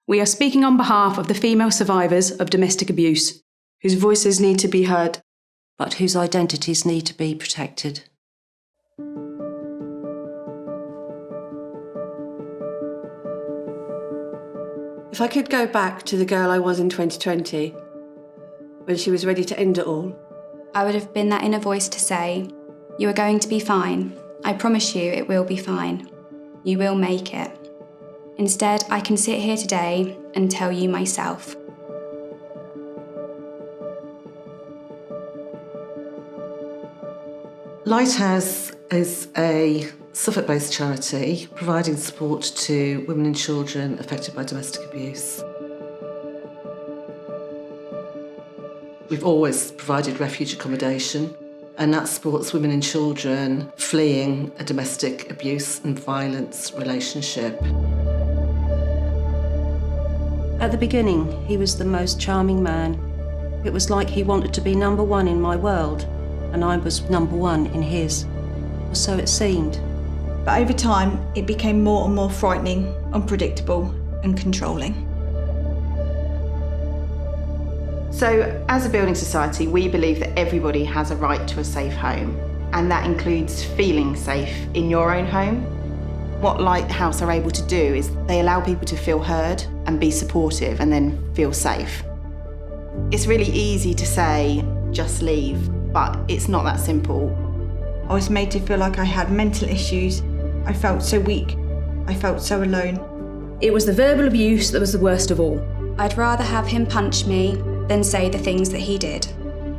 We are speaking on behalf of the female survivors of domestic abuse, whose voices need to be heard, but whose identities need to be protected. If I could go back to the girl I was in 2020, when she was ready to end it all, I would have been that inner voice to say, "You are going to be fine. I promise you it will be fine. You will make it." Instead, I can sit here today and tell you myself. Lighthouse is a Suffolk-based charity providing support to women and children affected by domestic abuse. We've always provided refuge accommodation, and that supports women and children fleeing a domestic abuse and violence relationship. At the beginning, he was the most charming man. It was like he wanted to be number one in my world, and I was number one in his. Or so it seemed. But over time, it became more and more frightening, unpredictable, and controlling. So, as a building society, we believe that everybody has a right to a safe home, and that includes feeling safe in your own home. What Lighthouse are able to do is they allow people to feel heard and be supportive and then feel safe. It's really easy to say, just leave, but it's not that simple. I was made to feel like I had mental issues. I felt so weak. I felt so alone. It was the verbal abuse that was the worst of all. I'd rather have him punch me than say the things that he did.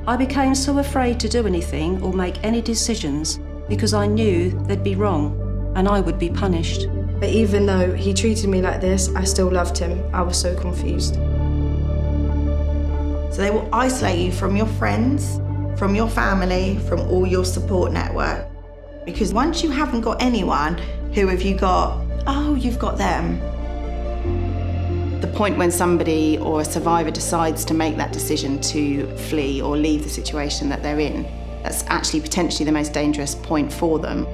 I became so afraid to do anything or make any decisions because I knew they'd be wrong and I would be punished. But even though he treated me like this, I still loved him. I was so confused. So they will isolate you from your friends, from your family, from all your support network. Because once you haven't got anyone, who have you got? Oh, you've got them. The point when somebody or a survivor decides to make that decision to flee or leave the situation that they're in, that's actually potentially the most dangerous point for them.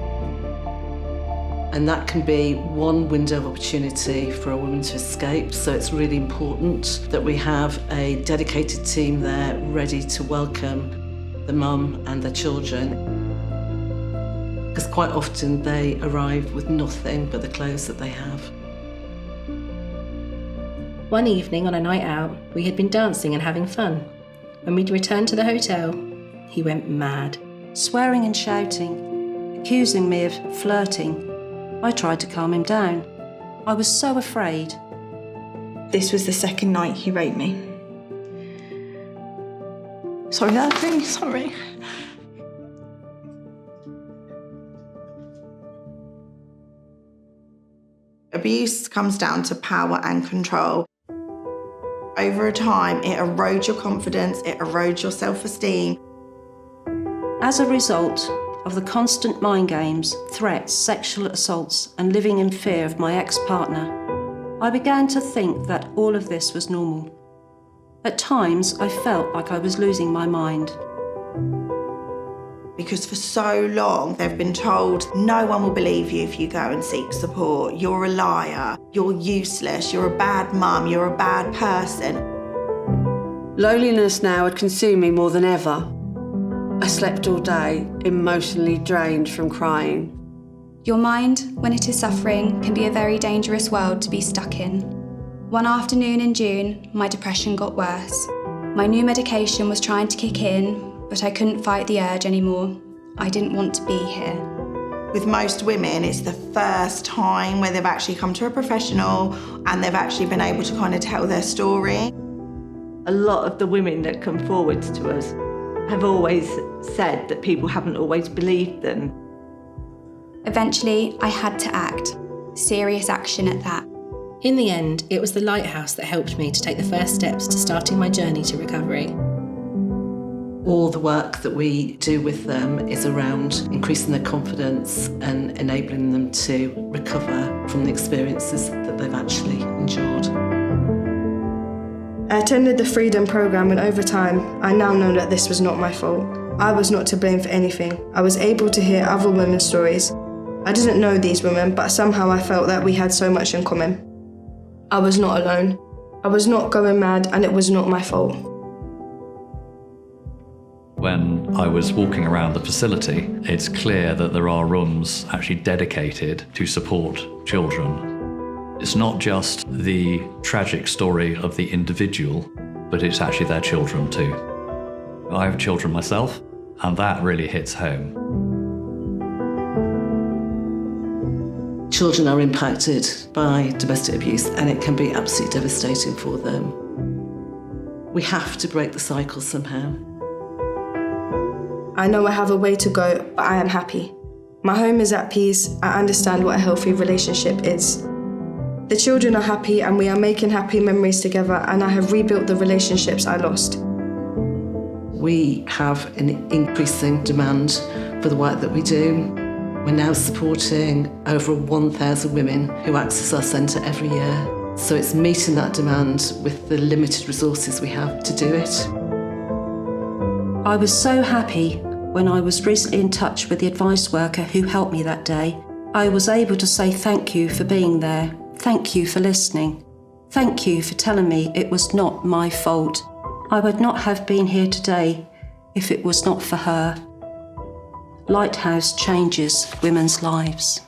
And that can be one window of opportunity for a woman to escape. So it's really important that we have a dedicated team there ready to welcome the mum and their children. Because quite often they arrive with nothing but the clothes that they have. One evening on a night out, we had been dancing and having fun. When we'd returned to the hotel, he went mad. Swearing and shouting, accusing me of flirting. I tried to calm him down. I was so afraid. This was the second night he raped me. Sorry, I'm really sorry. Abuse comes down to power and control. Over time, it erodes your confidence, it erodes your self-esteem. As a result of the constant mind games, threats, sexual assaults, and living in fear of my ex-partner, I began to think that all of this was normal. At times, I felt like I was losing my mind. Because for so long, they've been told, no one will believe you if you go and seek support. You're a liar, you're useless, you're a bad mum, you're a bad person. Loneliness now had consumed me more than ever. I slept all day, emotionally drained from crying. Your mind, when it is suffering, can be a very dangerous world to be stuck in. One afternoon in June, my depression got worse. My new medication was trying to kick in, but I couldn't fight the urge anymore. I didn't want to be here. With most women, it's the first time where they've actually come to a professional and they've actually been able to kind of tell their story. A lot of the women that come forward to us have always said that people haven't always believed them. Eventually, I had to act. Serious action at that. In the end, it was the Lighthouse that helped me to take the first steps to starting my journey to recovery. All the work that we do with them is around increasing their confidence and enabling them to recover from the experiences that they've actually endured. I attended the Freedom programme, and over time, I now know that this was not my fault. I was not to blame for anything. I was able to hear other women's stories. I didn't know these women, but somehow I felt that we had so much in common. I was not alone. I was not going mad and it was not my fault. When I was walking around the facility, it's clear that there are rooms actually dedicated to support children. It's not just the tragic story of the individual, but it's actually their children too. I have children myself, and that really hits home. Children are impacted by domestic abuse and it can be absolutely devastating for them. We have to break the cycle somehow. I know I have a way to go, but I am happy. My home is at peace. I understand what a healthy relationship is. The children are happy and we are making happy memories together, and I have rebuilt the relationships I lost. We have an increasing demand for the work that we do. We're now supporting over 1,000 women who access our centre every year. So it's meeting that demand with the limited resources we have to do it. I was so happy when I was recently in touch with the advice worker who helped me that day. I was able to say thank you for being there. Thank you for listening. Thank you for telling me it was not my fault. I would not have been here today if it was not for her. Lighthouse changes women's lives.